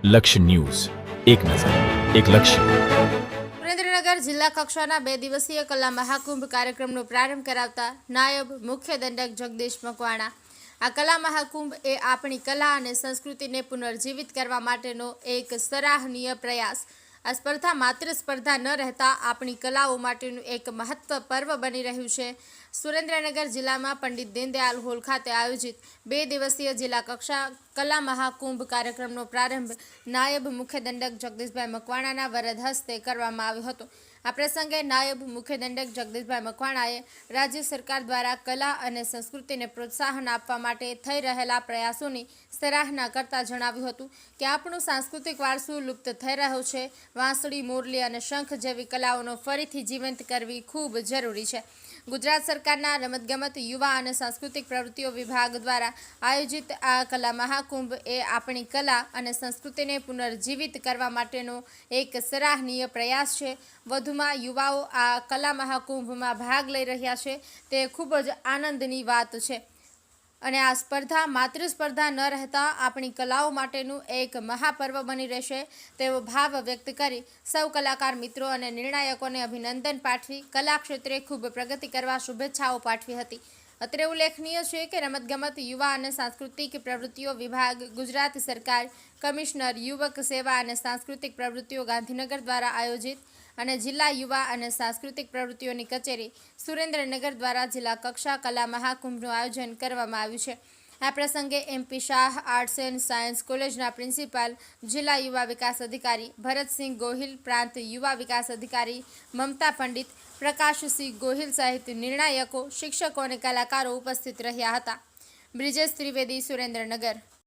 લક્ષ્ય ન્યૂઝ, એક નજર, એક લક્ષ્ય. સુરેન્દ્રનગર જિલ્લા કક્ષાના 2 દિવસીય કલા મહાકુંભ કાર્યક્રમનો પ્રારંભ કરાવતા નાયબ મુખ્ય દંડક જગદીશ મકવાણા. આ કલા મહાકુંભ એ આપણી કલા અને સંસ્કૃતિને પુનર્જીવિત કરવા માટેનો એક સરાહનીય પ્રયાસ. આ સ્પર્ધા માત્ર સ્પર્ધા ન રહેતા આપણી કલાઓ માટેનું એક મહત્વ પર્વ બની રહ્યું છે. સુરેન્દ્રનગર જિલ્લામાં પંડિત દીનદયાલ હોલ ખાતે આયોજિત 2 દિવસીય જિલ્લા કક્ષા કલા મહાકુંભ કાર્યક્રમનો પ્રારંભ નાયબ મુખ્ય દંડક જગદીશભાઈ મકવાણાના વરદ હસ્તે કરવામાં આવ્યો હતો. આ પ્રસંગે નાયબ મુખ્ય દંડક જગદીશભાઈ મકવાણાએ રાજ્ય સરકાર દ્વારા કલા અને સંસ્કૃતિને પ્રોત્સાહન આપવા માટે થઈ રહેલા પ્રયાસોની સરાહના કરતા જણાવ્યું હતું કે આપણું સાંસ્કૃતિક વારસો લુપ્ત થઈ રહ્યો છે. વાંસળી, મોરલી અને શંખ જેવી કલાઓનો ફરીથી જીવંત કરવી ખૂબ જરૂરી છે. ગુજરાત સરકારના રમતગમત, યુવા અને સાંસ્કૃતિક પ્રવૃત્તિઓ વિભાગ દ્વારા આયોજિત આ કલા મહાકુંભ એ આપણી કલા અને સંસ્કૃતિને પુનર્જીવિત કરવા માટેનો એક સરાહનીય પ્રયાસ છે. વધુમાં યુવાઓ આ કલા મહાકુંભમાં ભાગ લઈ રહ્યા છે તે ખૂબ જ આનંદની વાત છે અને આ સ્પર્ધા માત્ર સ્પર્ધા ન રહેતા આપણી કલાઓ માટેનું એક મહાપર્વ બની રહેશે તેવો ભાવ વ્યક્ત કરી સૌ કલાકાર મિત્રો અને નિર્ણાયકોને અભિનંદન પાઠવી કલા ક્ષેત્રે ખૂબ પ્રગતિ કરવા શુભેચ્છાઓ પાઠવી હતી. અત્રે ઉલ્લેખનીય છે કે રમતગમત, યુવા અને સાંસ્કૃતિક પ્રવૃત્તિઓ વિભાગ, ગુજરાત સરકાર, કમિશનર યુવક સેવા અને સાંસ્કૃતિક પ્રવૃત્તિઓ ગાંધીનગર દ્વારા આયોજિત અને જિલ્લા યુવા અને સાંસ્કૃતિક પ્રવૃત્તિઓની કચેરી સુરેન્દ્રનગર દ્વારા જિલ્લા કક્ષા કલા મહાકુંભનું આયોજન કરવામાં આવ્યું છે. આ પ્રસંગે MP Shah arts and science કોલેજના પ્રિન્સિપાલ, જિલ્લા યુવા વિકાસ અધિકારી ભરતસિંહ ગોહિલ, પ્રાંત યુવા વિકાસ અધિકારી મમતા પંડિત, પ્રકાશસિંહ ગોહિલ સહિત નિર્ણાયકો, શિક્ષકો અને કલાકારો ઉપસ્થિત રહ્યા હતા. બ્રિજેશ ત્રિવેદી, સુરેન્દ્રનગર.